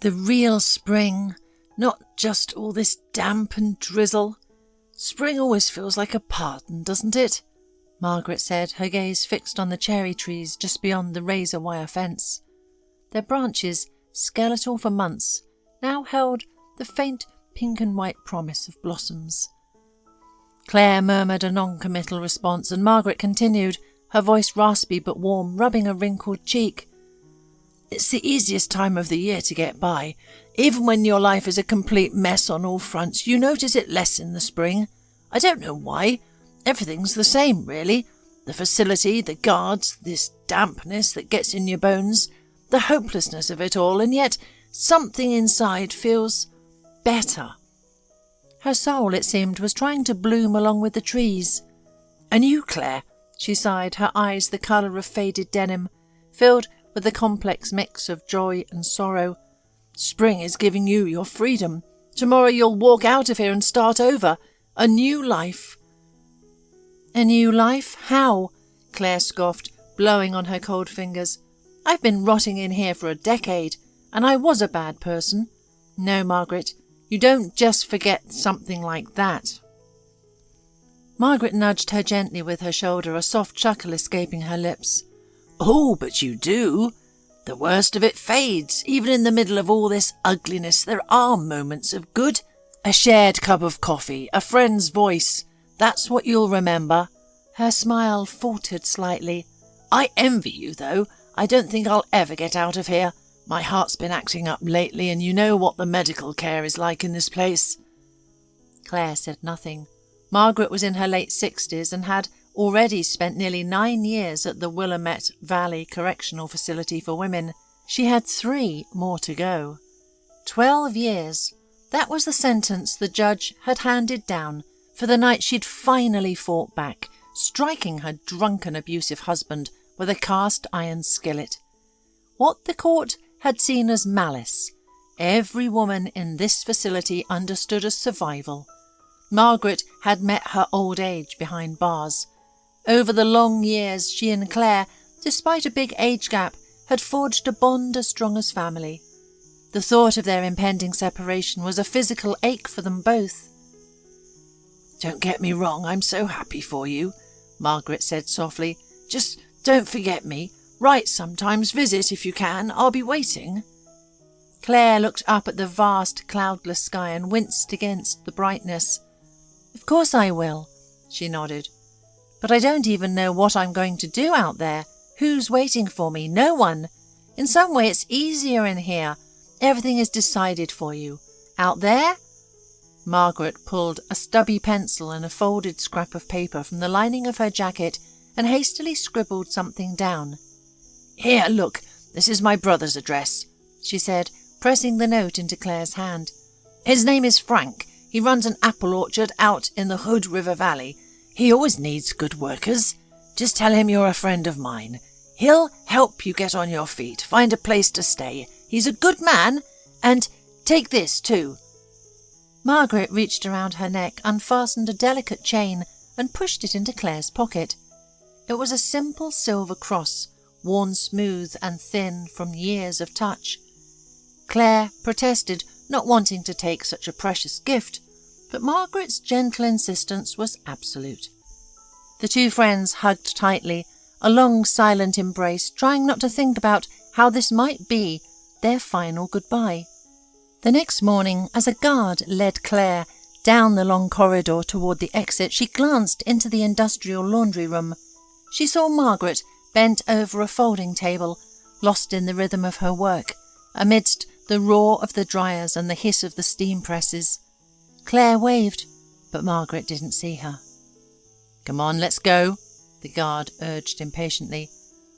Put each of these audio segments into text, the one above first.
The real spring, not just all this damp and drizzle. Spring always feels like a pardon, doesn't it? Margaret said, her gaze fixed on the cherry trees just beyond the razor wire fence. Their branches, skeletal for months, now held the faint pink and white promise of blossoms. Claire murmured a noncommittal response, and Margaret continued, her voice raspy but warm, rubbing a wrinkled cheek. It's the easiest time of the year to get by. Even when your life is a complete mess on all fronts, you notice it less in the spring. I don't know why. Everything's the same, really. The facility, the guards, this dampness that gets in your bones, the hopelessness of it all, and yet something inside feels better. Her soul, it seemed, was trying to bloom along with the trees. And you, Claire, she sighed, her eyes the colour of faded denim, filled with the complex mix of joy and sorrow. Spring is giving you your freedom. Tomorrow you'll walk out of here and start over. A new life. A new life? How? Claire scoffed, blowing on her cold fingers. I've been rotting in here for a decade, and I was a bad person. No, Margaret, you don't just forget something like that. Margaret nudged her gently with her shoulder, a soft chuckle escaping her lips. Oh, but you do. The worst of it fades. Even in the middle of all this ugliness, there are moments of good. A shared cup of coffee, a friend's voice. That's what you'll remember. Her smile faltered slightly. I envy you, though. I don't think I'll ever get out of here. My heart's been acting up lately, and you know what the medical care is like in this place. Claire said nothing. Margaret was in her late 60s and had already spent nearly 9 years at the Willamette Valley Correctional Facility for Women. She had 3 more to go. 12 years. That was the sentence the judge had handed down for the night she'd finally fought back, striking her drunken, abusive husband with a cast-iron skillet. What the court had seen as malice, every woman in this facility understood as survival. Margaret had met her old age behind bars. Over the long years, she and Claire, despite a big age gap, had forged a bond as strong as family. The thought of their impending separation was a physical ache for them both. Don't get me wrong, I'm so happy for you, Margaret said softly. Just don't forget me. Write sometimes, visit if you can. I'll be waiting. Claire looked up at the vast, cloudless sky and winced against the brightness. Of course I will, she nodded. But I don't even know what I'm going to do out there. Who's waiting for me? No one. In some way it's easier in here. Everything is decided for you. Out there? Margaret pulled a stubby pencil and a folded scrap of paper from the lining of her jacket and hastily scribbled something down. Here, look, this is my brother's address, she said, pressing the note into Claire's hand. His name is Frank. He runs an apple orchard out in the Hood River Valley. He always needs good workers. Just tell him you're a friend of mine. He'll help you get on your feet, find a place to stay. He's a good man. And take this, too. Margaret reached around her neck, unfastened a delicate chain, and pushed it into Claire's pocket. It was a simple silver cross, worn smooth and thin from years of touch. Claire protested, not wanting to take such a precious gift, but Margaret's gentle insistence was absolute. The two friends hugged tightly, a long silent embrace, trying not to think about how this might be their final goodbye. The next morning, as a guard led Claire down the long corridor toward the exit, she glanced into the industrial laundry room. She saw Margaret bent over a folding table, lost in the rhythm of her work, amidst the roar of the dryers and the hiss of the steam presses. Claire waved, but Margaret didn't see her. Come on, let's go, the guard urged impatiently.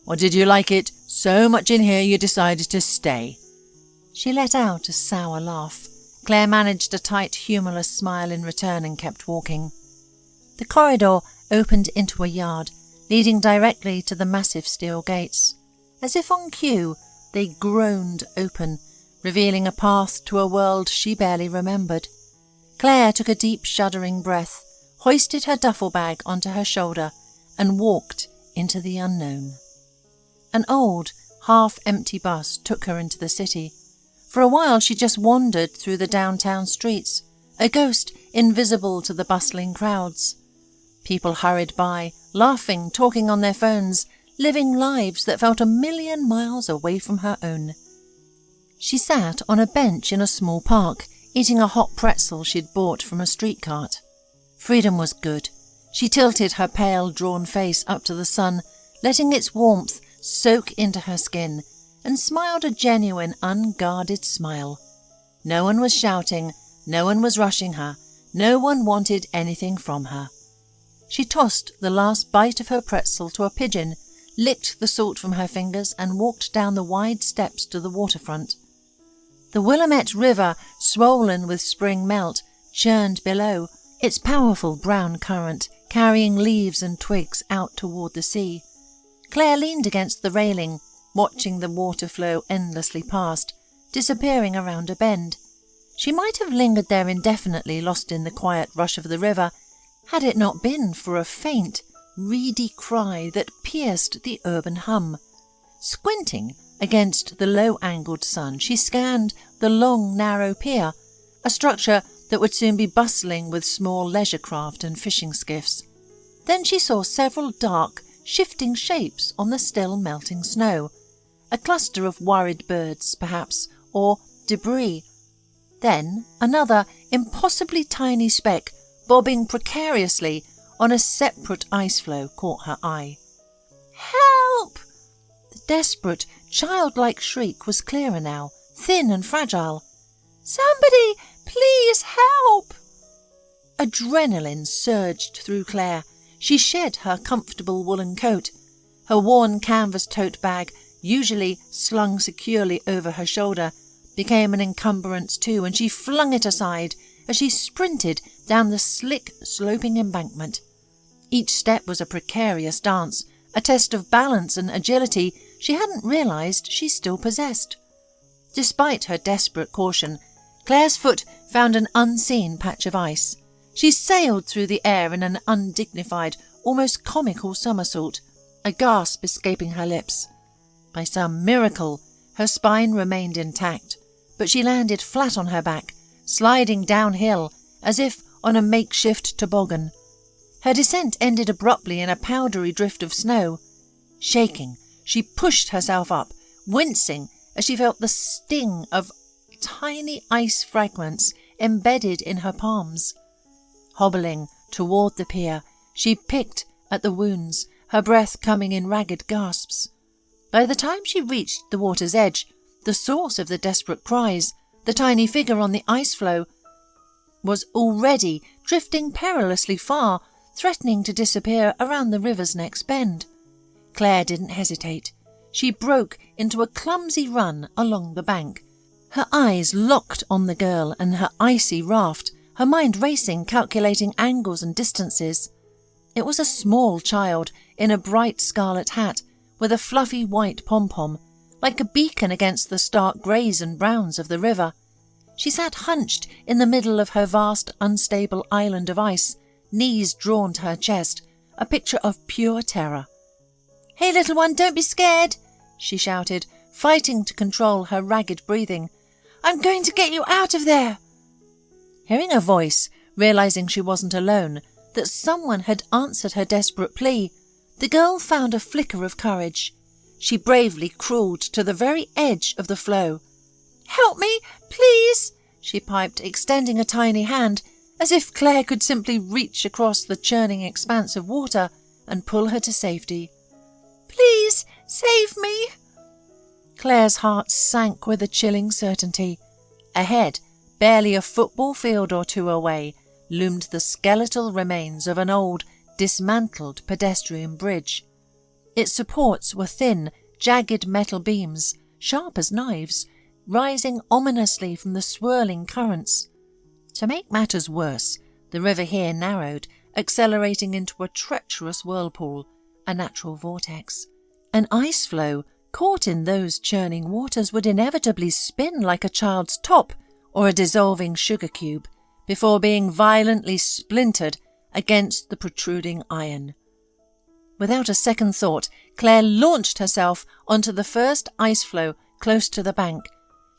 Or did you like it so much in here you decided to stay? She let out a sour laugh. Claire managed a tight, humourless smile in return and kept walking. The corridor opened into a yard, leading directly to the massive steel gates. As if on cue, they groaned open, revealing a path to a world she barely remembered. Claire took a deep, shuddering breath, hoisted her duffel bag onto her shoulder, and walked into the unknown. An old, half-empty bus took her into the city. For a while she just wandered through the downtown streets, a ghost invisible to the bustling crowds. People hurried by, laughing, talking on their phones, living lives that felt 1,000,000 miles away from her own. She sat on a bench in a small park, eating a hot pretzel she'd bought from a street cart. Freedom was good. She tilted her pale, drawn face up to the sun, letting its warmth soak into her skin, and smiled a genuine, unguarded smile. No one was shouting, no one was rushing her, no one wanted anything from her. She tossed the last bite of her pretzel to a pigeon, licked the salt from her fingers, and walked down the wide steps to the waterfront. The Willamette River, swollen with spring melt, churned below, its powerful brown current carrying leaves and twigs out toward the sea. Claire leaned against the railing, watching the water flow endlessly past, disappearing around a bend. She might have lingered there indefinitely, lost in the quiet rush of the river, had it not been for a faint, reedy cry that pierced the urban hum. Squinting against the low-angled sun, she scanned the long, narrow pier, a structure that would soon be bustling with small leisure craft and fishing skiffs. Then she saw several dark, shifting shapes on the still melting snow, a cluster of worried birds, perhaps, or debris. Then another impossibly tiny speck bobbing precariously on a separate ice floe caught her eye. "Help!" The desperate, childlike shriek was clearer now, thin and fragile. "Somebody, please help!" Adrenaline surged through Claire. She shed her comfortable woolen coat. Her worn canvas tote bag, usually slung securely over her shoulder, became an encumbrance too, and she flung it aside as she sprinted down the slick, sloping embankment. Each step was a precarious dance, a test of balance and agility she hadn't realized she still possessed. Despite her desperate caution, Claire's foot found an unseen patch of ice. She sailed through the air in an undignified, almost comical somersault, a gasp escaping her lips. By some miracle, her spine remained intact, but she landed flat on her back, sliding downhill as if on a makeshift toboggan. Her descent ended abruptly in a powdery drift of snow. Shaking, she pushed herself up, wincing as she felt the sting of tiny ice fragments embedded in her palms. Hobbling toward the pier, she picked at the wounds, her breath coming in ragged gasps. By the time she reached the water's edge, the source of the desperate cries, the tiny figure on the ice floe, was already drifting perilously far, threatening to disappear around the river's next bend. Claire didn't hesitate. She broke into a clumsy run along the bank, her eyes locked on the girl and her icy raft, her mind racing, calculating angles and distances. It was a small child in a bright scarlet hat with a fluffy white pom-pom, like a beacon against the stark greys and browns of the river. She sat hunched in the middle of her vast, unstable island of ice, knees drawn to her chest, a picture of pure terror. "Hey, little one, don't be scared," she shouted, fighting to control her ragged breathing. "I'm going to get you out of there." Hearing a voice, realizing she wasn't alone, that someone had answered her desperate plea, the girl found a flicker of courage. She bravely crawled to the very edge of the floe. "Help me, please," she piped, extending a tiny hand, as if Claire could simply reach across the churning expanse of water and pull her to safety. "Please, save me." Claire's heart sank with a chilling certainty. Ahead, barely a football field or two away, loomed the skeletal remains of an old, dismantled pedestrian bridge. Its supports were thin, jagged metal beams, sharp as knives, rising ominously from the swirling currents. To make matters worse, the river here narrowed, accelerating into a treacherous whirlpool, a natural vortex. An ice floe caught in those churning waters would inevitably spin like a child's top or a dissolving sugar cube, before being violently splintered against the protruding iron. Without a second thought, Claire launched herself onto the first ice floe close to the bank.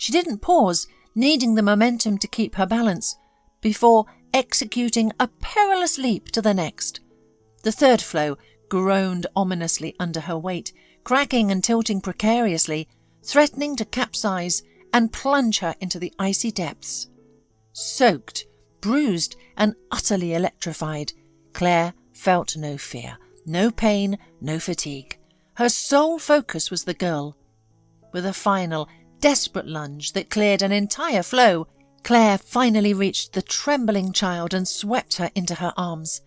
She didn't pause, needing the momentum to keep her balance, before executing a perilous leap to the next. The third floe groaned ominously under her weight, cracking and tilting precariously, threatening to capsize and plunge her into the icy depths. Soaked, bruised, and utterly electrified, Claire felt no fear, no pain, no fatigue. Her sole focus was the girl. With a final, desperate lunge that cleared an entire floe, Claire finally reached the trembling child and swept her into her arms.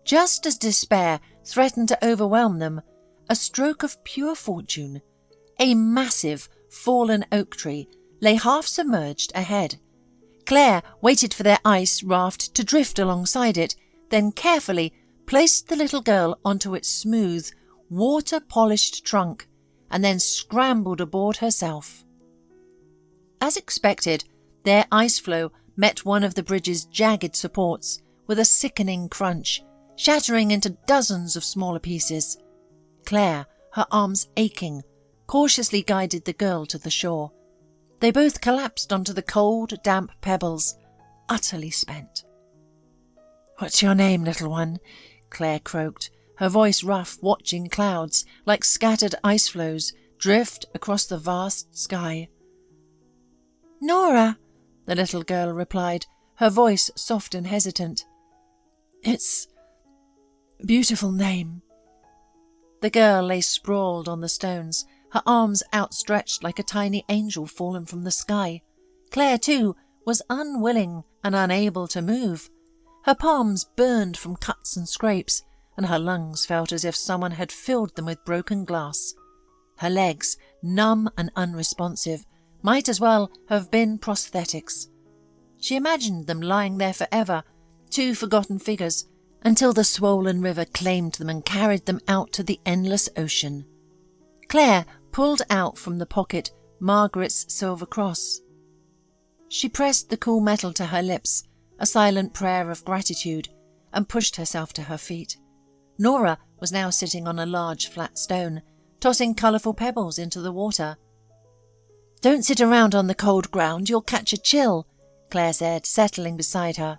Just as despair threatened to overwhelm them, a stroke of pure fortune, a massive, fallen oak tree, lay half submerged ahead. Claire waited for their ice raft to drift alongside it, then carefully placed the little girl onto its smooth, water-polished trunk, and then scrambled aboard herself. As expected, their ice floe met one of the bridge's jagged supports with a sickening crunch, shattering into dozens of smaller pieces. Claire, her arms aching, cautiously guided the girl to the shore. They both collapsed onto the cold, damp pebbles, utterly spent. "What's your name, little one?" Claire croaked, her voice rough, watching clouds, like scattered ice floes, drift across the vast sky. "Nora," the little girl replied, her voice soft and hesitant. "It's a beautiful name." The girl lay sprawled on the stones, her arms outstretched like a tiny angel fallen from the sky. Claire, too, was unwilling and unable to move. Her palms burned from cuts and scrapes, and her lungs felt as if someone had filled them with broken glass. Her legs, numb and unresponsive, might as well have been prosthetics. She imagined them lying there forever, two forgotten figures, until the swollen river claimed them and carried them out to the endless ocean. Claire pulled out from the pocket Margaret's silver cross. She pressed the cool metal to her lips, a silent prayer of gratitude, and pushed herself to her feet. Nora was now sitting on a large flat stone, tossing colourful pebbles into the water. "Don't sit around on the cold ground, you'll catch a chill," Claire said, settling beside her.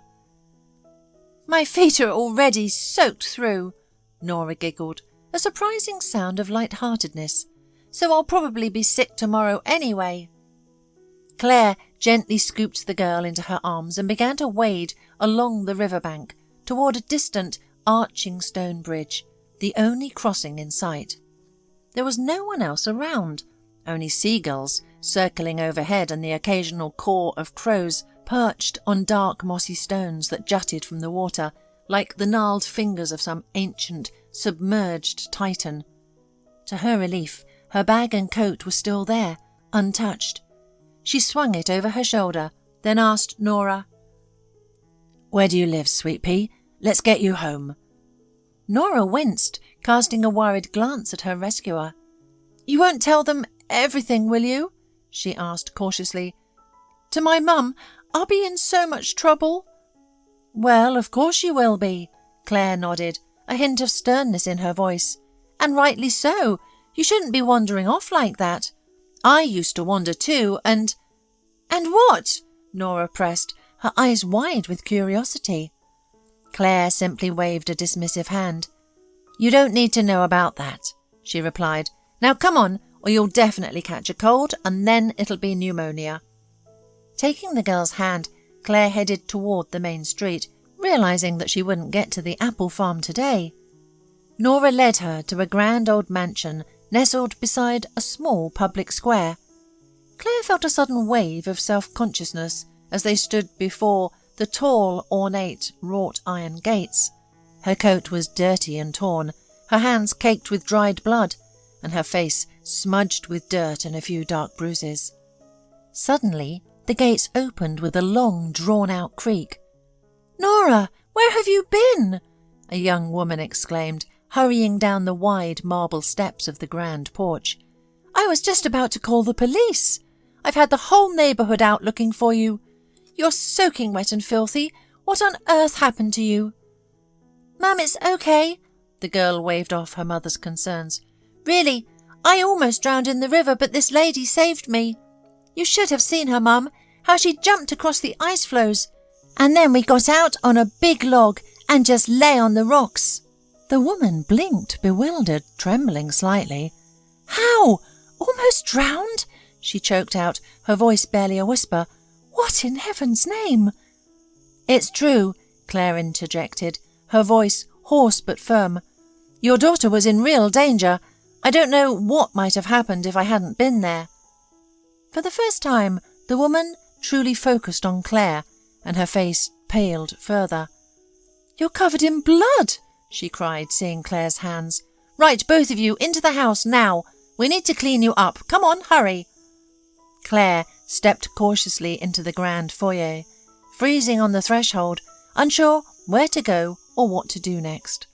"My feet are already soaked through," Nora giggled, a surprising sound of light-heartedness. "So I'll probably be sick tomorrow anyway." Claire gently scooped the girl into her arms and began to wade along the riverbank toward a distant, arching stone bridge, the only crossing in sight. There was no one else around, only seagulls circling overhead and the occasional caw of crows perched on dark mossy stones that jutted from the water like the gnarled fingers of some ancient, submerged titan. To her relief, her bag and coat were still there, untouched. She swung it over her shoulder, then asked Nora, "Where do you live, Sweet Pea? Let's get you home." Nora winced, casting a worried glance at her rescuer. "You won't tell them everything, will you?" she asked cautiously. "To my mum, I'll be in so much trouble." "Well, of course you will be," Claire nodded, a hint of sternness in her voice. "And rightly so. You shouldn't be wandering off like that. I used to wander too, and—" "And what?" Nora pressed, her eyes wide with curiosity. Claire simply waved a dismissive hand. "You don't need to know about that," she replied. "Now come on, or you'll definitely catch a cold, and then it'll be pneumonia." Taking the girl's hand, Claire headed toward the main street, realizing that she wouldn't get to the apple farm today. Nora led her to a grand old mansion nestled beside a small public square. Claire felt a sudden wave of self-consciousness as they stood before the tall, ornate, wrought iron gates. Her coat was dirty and torn, her hands caked with dried blood, and her face smudged with dirt and a few dark bruises. Suddenly, the gates opened with a long, drawn-out creak. "Nora, where have you been?" a young woman exclaimed, hurrying down the wide marble steps of the grand porch. "I was just about to call the police. I've had the whole neighbourhood out looking for you. You're soaking wet and filthy. What on earth happened to you?" "Mum, it's okay," the girl waved off her mother's concerns. "Really, I almost drowned in the river, but this lady saved me." You should have seen her, Mum, how she jumped across the ice floes. And then we got out on a big log and just lay on the rocks." The woman blinked, bewildered, trembling slightly. "How? Almost drowned?" she choked out, her voice barely a whisper. "What in heaven's name?" "It's true," Claire interjected, her voice hoarse but firm. "Your daughter was in real danger. I don't know what might have happened if I hadn't been there." For the first time, the woman truly focused on Claire, and her face paled further. "You're covered in blood," she cried, seeing Claire's hands. "Right, both of you, into the house now. We need to clean you up. Come on, hurry." Claire stepped cautiously into the grand foyer, freezing on the threshold, unsure where to go or what to do next.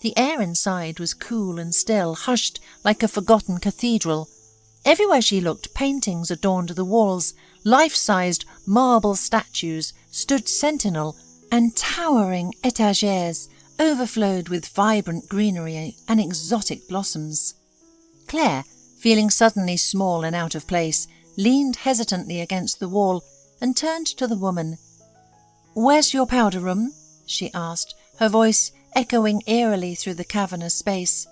The air inside was cool and still, hushed like a forgotten cathedral. Everywhere she looked, paintings adorned the walls, life-sized marble statues stood sentinel, and towering étagères overflowed with vibrant greenery and exotic blossoms. Claire, feeling suddenly small and out of place, leaned hesitantly against the wall and turned to the woman. "Where's your powder room?" she asked, her voice echoing eerily through the cavernous space.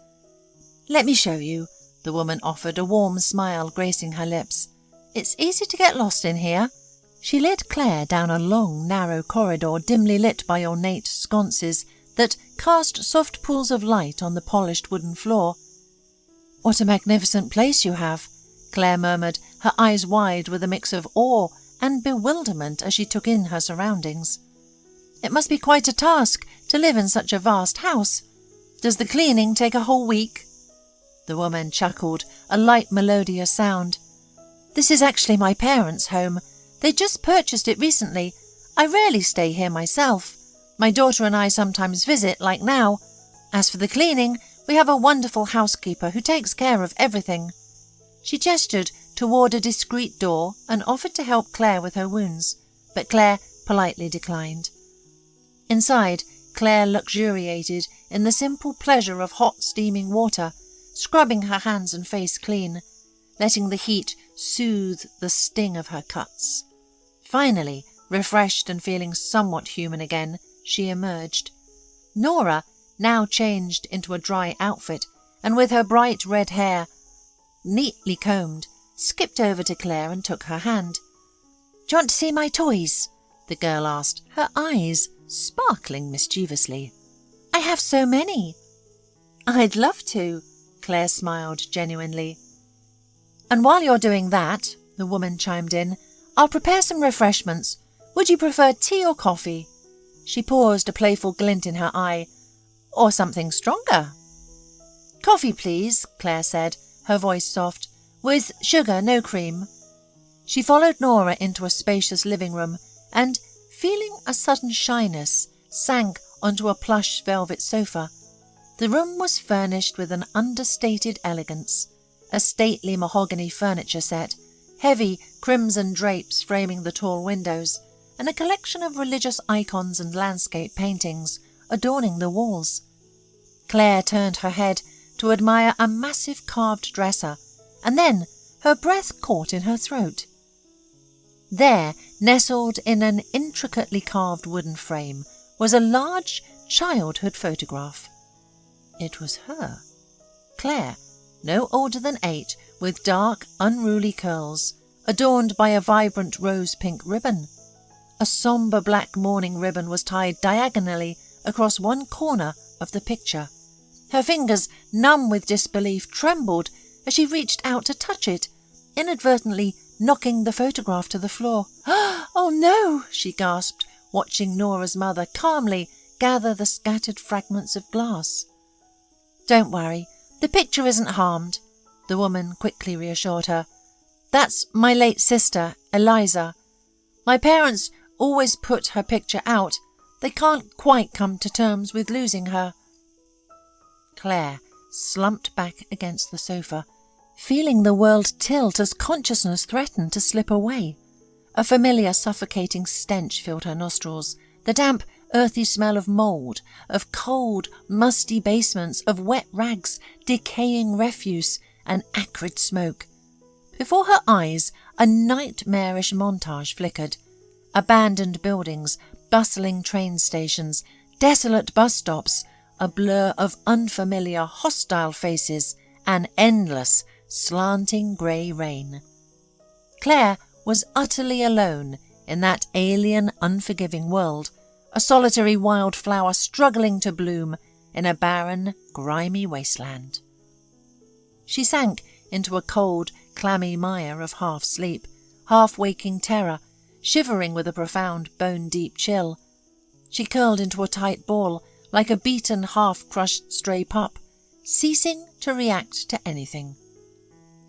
"Let me show you," the woman offered, a warm smile gracing her lips. "It's easy to get lost in here." She led Claire down a long, narrow corridor dimly lit by ornate sconces that cast soft pools of light on the polished wooden floor. "What a magnificent place you have," Claire murmured, her eyes wide with a mix of awe and bewilderment as she took in her surroundings. "It must be quite a task to live in such a vast house. Does the cleaning take a whole week?" The woman chuckled, a light melodious sound. "This is actually my parents' home. They just purchased it recently. I rarely stay here myself. My daughter and I sometimes visit, like now. As for the cleaning, we have a wonderful housekeeper who takes care of everything." She gestured toward a discreet door and offered to help Claire with her wounds, but Claire politely declined. Inside, Claire luxuriated in the simple pleasure of hot steaming water, scrubbing her hands and face clean, letting the heat soothe the sting of her cuts. Finally, refreshed and feeling somewhat human again, she emerged. Nora, now changed into a dry outfit, and with her bright red hair neatly combed, skipped over to Claire and took her hand. "Do you want to see my toys?" the girl asked, her eyes sparkling mischievously. "I have so many." "I'd love to," Claire smiled genuinely. "And while you're doing that," the woman chimed in, "I'll prepare some refreshments. Would you prefer tea or coffee?" She paused, a playful glint in her eye. "Or something stronger?" "Coffee, please," Claire said, her voice soft. "With sugar, no cream." She followed Nora into a spacious living room and, feeling a sudden shyness, sank onto a plush velvet sofa. The room was furnished with an understated elegance, a stately mahogany furniture set, heavy crimson drapes framing the tall windows, and a collection of religious icons and landscape paintings adorning the walls. Claire turned her head to admire a massive carved dresser, and then her breath caught in her throat. There, nestled in an intricately carved wooden frame, was a large childhood photograph. It was her, Claire, no older than 8, with dark, unruly curls, adorned by a vibrant rose-pink ribbon. A sombre black mourning ribbon was tied diagonally across one corner of the picture. Her fingers, numb with disbelief, trembled as she reached out to touch it, inadvertently knocking the photograph to the floor. "Oh no!" she gasped, watching Nora's mother calmly gather the scattered fragments of glass. "Don't worry, the picture isn't harmed," the woman quickly reassured her. "That's my late sister, Eliza. My parents always put her picture out. They can't quite come to terms with losing her." Claire slumped back against the sofa, feeling the world tilt as consciousness threatened to slip away. A familiar suffocating stench filled her nostrils, the damp, earthy smell of mould, of cold, musty basements, of wet rags, decaying refuse, and acrid smoke. Before her eyes, a nightmarish montage flickered. Abandoned buildings, bustling train stations, desolate bus stops, a blur of unfamiliar, hostile faces, and endless, slanting grey rain. Claire was utterly alone in that alien, unforgiving world, a solitary wildflower struggling to bloom in a barren, grimy wasteland. She sank into a cold, clammy mire of half-sleep, half-waking terror, shivering with a profound, bone-deep chill. She curled into a tight ball, like a beaten, half-crushed stray pup, ceasing to react to anything.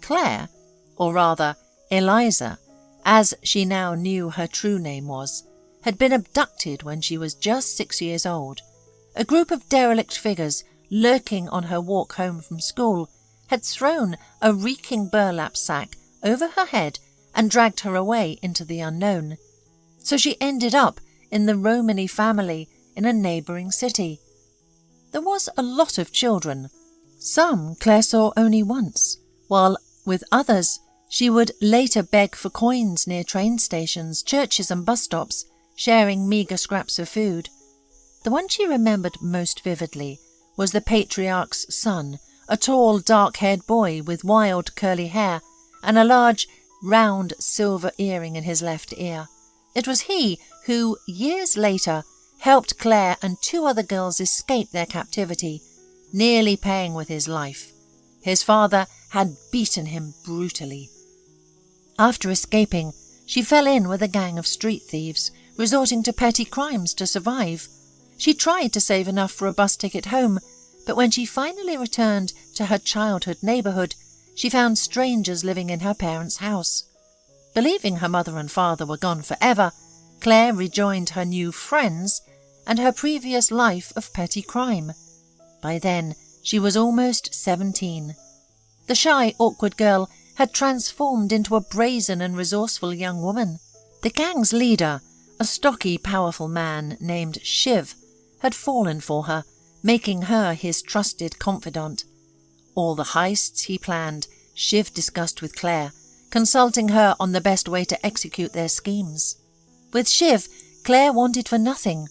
Claire, or rather Eliza, as she now knew her true name was, had been abducted when she was just 6 years old. A group of derelict figures, lurking on her walk home from school, had thrown a reeking burlap sack over her head and dragged her away into the unknown. So she ended up in the Romany family in a neighbouring city. There was a lot of children. Some Claire saw only once, while with others she would later beg for coins near train stations, churches and bus stops, sharing meagre scraps of food. The one she remembered most vividly was the patriarch's son, a tall, dark-haired boy with wild, curly hair and a large, round silver earring in his left ear. It was he who, years later, helped Claire and 2 other girls escape their captivity, nearly paying with his life. His father had beaten him brutally. After escaping, she fell in with a gang of street thieves, resorting to petty crimes to survive. She tried to save enough for a bus ticket home, but when she finally returned to her childhood neighbourhood, she found strangers living in her parents' house. Believing her mother and father were gone forever, Claire rejoined her new friends and her previous life of petty crime. By then, she was almost 17. The shy, awkward girl had transformed into a brazen and resourceful young woman. The gang's leader, a stocky, powerful man named Shiv, had fallen for her, making her his trusted confidant. All the heists he planned, Shiv discussed with Claire, consulting her on the best way to execute their schemes. With Shiv, Claire wanted for nothing.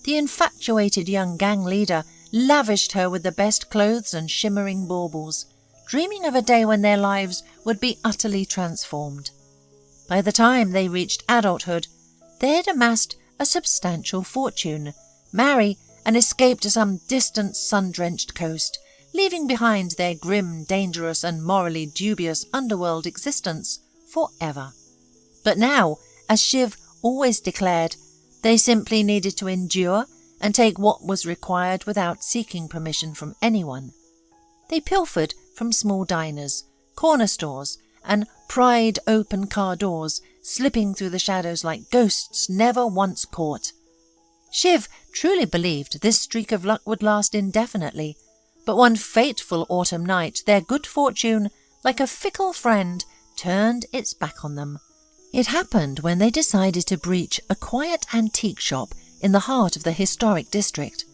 The infatuated young gang leader lavished her with the best clothes and shimmering baubles, dreaming of a day when their lives would be utterly transformed. By the time they reached adulthood, they had amassed a substantial fortune, marry and escape to some distant sun-drenched coast, leaving behind their grim, dangerous and morally dubious underworld existence forever. But now, as Shiv always declared, they simply needed to endure and take what was required without seeking permission from anyone. They pilfered from small diners, corner stores, and pried open car doors, slipping through the shadows like ghosts never once caught. Shiv truly believed this streak of luck would last indefinitely, but one fateful autumn night their good fortune, like a fickle friend, turned its back on them. It happened when they decided to breach a quiet antique shop in the heart of the historic district.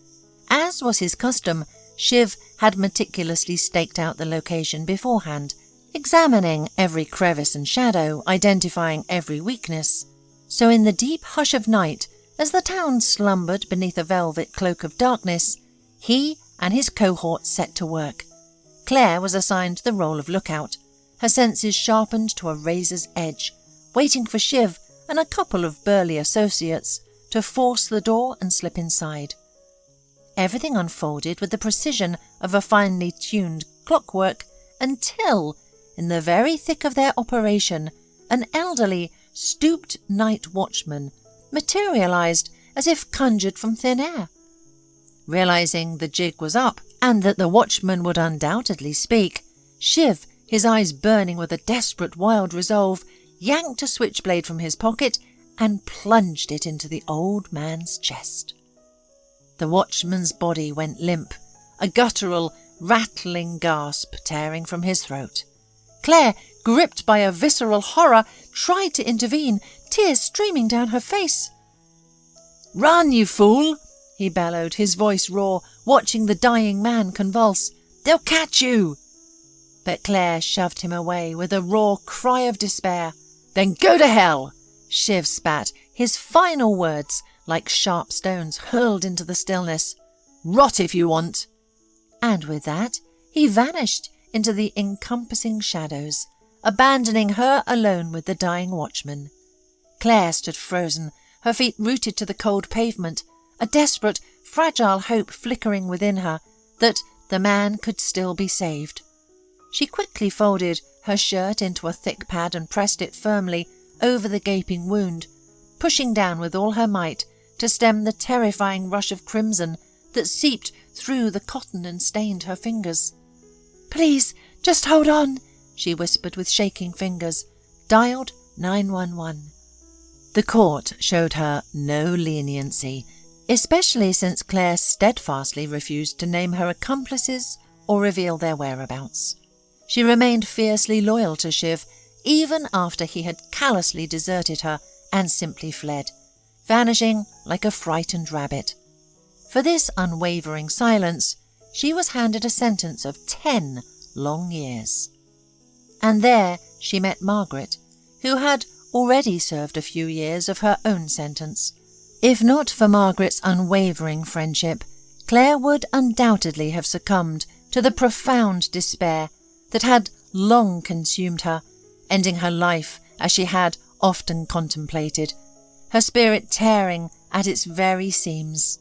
As was his custom, Shiv had meticulously staked out the location beforehand, examining every crevice and shadow, identifying every weakness. So in the deep hush of night, as the town slumbered beneath a velvet cloak of darkness, he and his cohort set to work. Claire was assigned the role of lookout, her senses sharpened to a razor's edge, waiting for Shiv and a couple of burly associates to force the door and slip inside. Everything unfolded with the precision of a finely tuned clockwork until, in the very thick of their operation, an elderly, stooped night watchman materialized as if conjured from thin air. Realizing the jig was up and that the watchman would undoubtedly speak, Shiv, his eyes burning with a desperate, wild resolve, yanked a switchblade from his pocket and plunged it into the old man's chest. The watchman's body went limp, a guttural, rattling gasp tearing from his throat. Claire, gripped by a visceral horror, tried to intervene, tears streaming down her face. "Run, you fool!" he bellowed, his voice raw, watching the dying man convulse. "They'll catch you!" But Claire shoved him away with a raw cry of despair. "Then go to hell!" Shiv spat, his final words like sharp stones hurled into the stillness. "Rot if you want." And with that, he vanished into the encompassing shadows, abandoning her alone with the dying watchman. Claire stood frozen, her feet rooted to the cold pavement, a desperate, fragile hope flickering within her that the man could still be saved. She quickly folded her shirt into a thick pad and pressed it firmly over the gaping wound, pushing down with all her might to stem the terrifying rush of crimson that seeped through the cotton and stained her fingers. "Please, just hold on," she whispered with shaking fingers, dialed 911. The court showed her no leniency, especially since Claire steadfastly refused to name her accomplices or reveal their whereabouts. She remained fiercely loyal to Shiv, even after he had callously deserted her and simply fled, vanishing like a frightened rabbit. For this unwavering silence, she was handed a sentence of 10 long years. And there she met Margaret, who had already served a few years of her own sentence. If not for Margaret's unwavering friendship, Claire would undoubtedly have succumbed to the profound despair that had long consumed her, ending her life as she had often contemplated, her spirit tearing at its very seams.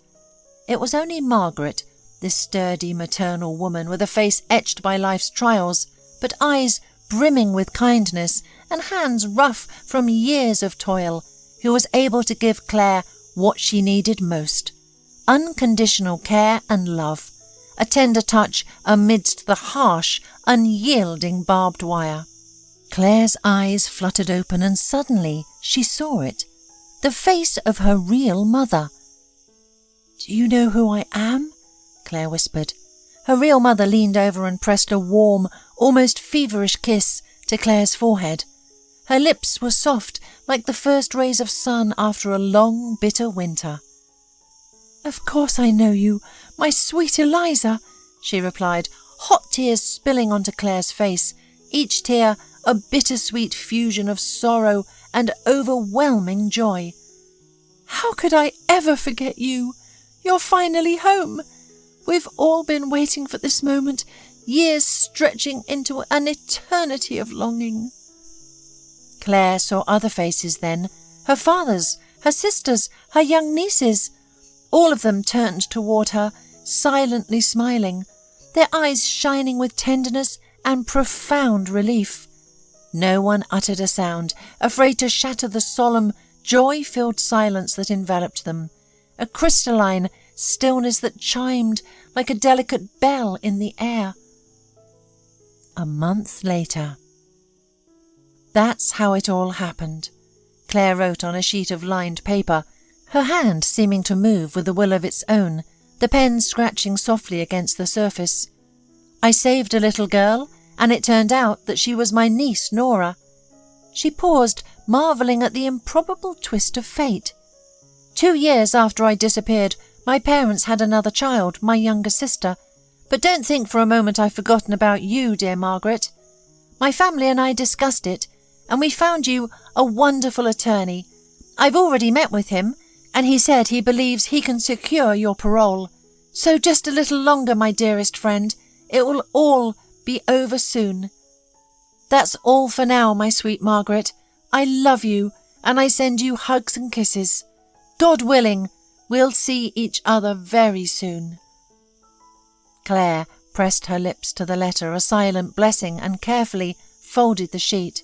It was only Margaret, this sturdy maternal woman with a face etched by life's trials, but eyes brimming with kindness and hands rough from years of toil, who was able to give Claire what she needed most: unconditional care and love, a tender touch amidst the harsh, unyielding barbed wire. Claire's eyes fluttered open and suddenly she saw it, the face of her real mother. "Do you know who I am?" Claire whispered. Her real mother leaned over and pressed a warm, almost feverish kiss to Claire's forehead. Her lips were soft like the first rays of sun after a long, bitter winter. "Of course I know you, my sweet Eliza," she replied, hot tears spilling onto Claire's face, each tear a bittersweet fusion of sorrow and overwhelming joy. "How could I ever forget you? You're finally home. We've all been waiting for this moment, years stretching into an eternity of longing." Claire saw other faces then, her father's, her sister's, her young niece's. All of them turned toward her, silently smiling, their eyes shining with tenderness and profound relief. No one uttered a sound, afraid to shatter the solemn, joy-filled silence that enveloped them, a crystalline stillness that chimed like a delicate bell in the air. A month later. That's how it all happened, Claire wrote on a sheet of lined paper, her hand seeming to move with a will of its own, the pen scratching softly against the surface. "I saved a little girl, and it turned out that she was my niece Nora." She paused, marvelling at the improbable twist of fate. "2 years after I disappeared, my parents had another child, my younger sister. But don't think for a moment I've forgotten about you, dear Margaret. My family and I discussed it, and we found you a wonderful attorney. I've already met with him, and he said he believes he can secure your parole. So just a little longer, my dearest friend. It will all be over soon. That's all for now, my sweet Margaret. I love you, and I send you hugs and kisses. God willing, we'll see each other very soon." Claire pressed her lips to the letter, a silent blessing, and carefully folded the sheet.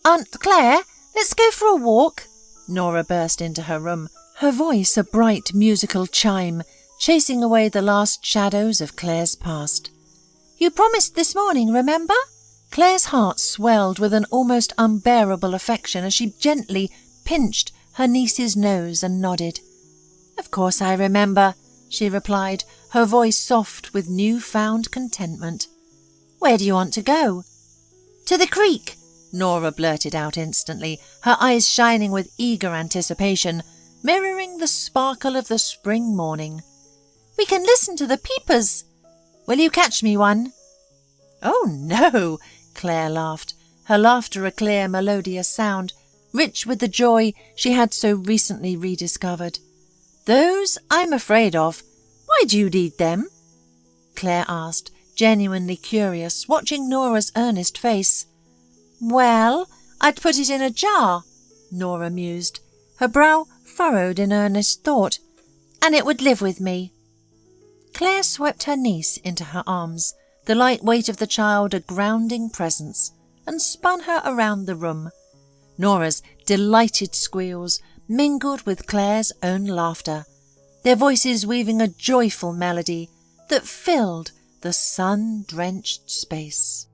"Aunt Claire, let's go for a walk." Nora burst into her room, her voice a bright musical chime, chasing away the last shadows of Claire's past. "You promised this morning, remember?" Claire's heart swelled with an almost unbearable affection as she gently pinched her niece's nose and nodded. "Of course I remember," she replied, her voice soft with new-found contentment. "Where do you want to go?" "To the creek," Nora blurted out instantly, her eyes shining with eager anticipation, mirroring the sparkle of the spring morning. "We can listen to the peepers. Will you catch me one?" Oh, no, Claire laughed, her laughter a clear, melodious sound, rich with the joy she had so recently rediscovered. Those I'm afraid of. Why do you need them? Claire asked, genuinely curious, watching Nora's earnest face. Well, I'd put it in a jar, Nora mused, her brow furrowed in earnest thought, and it would live with me. Claire swept her niece into her arms, the light weight of the child a grounding presence, and spun her around the room. Nora's delighted squeals mingled with Claire's own laughter, their voices weaving a joyful melody that filled the sun-drenched space.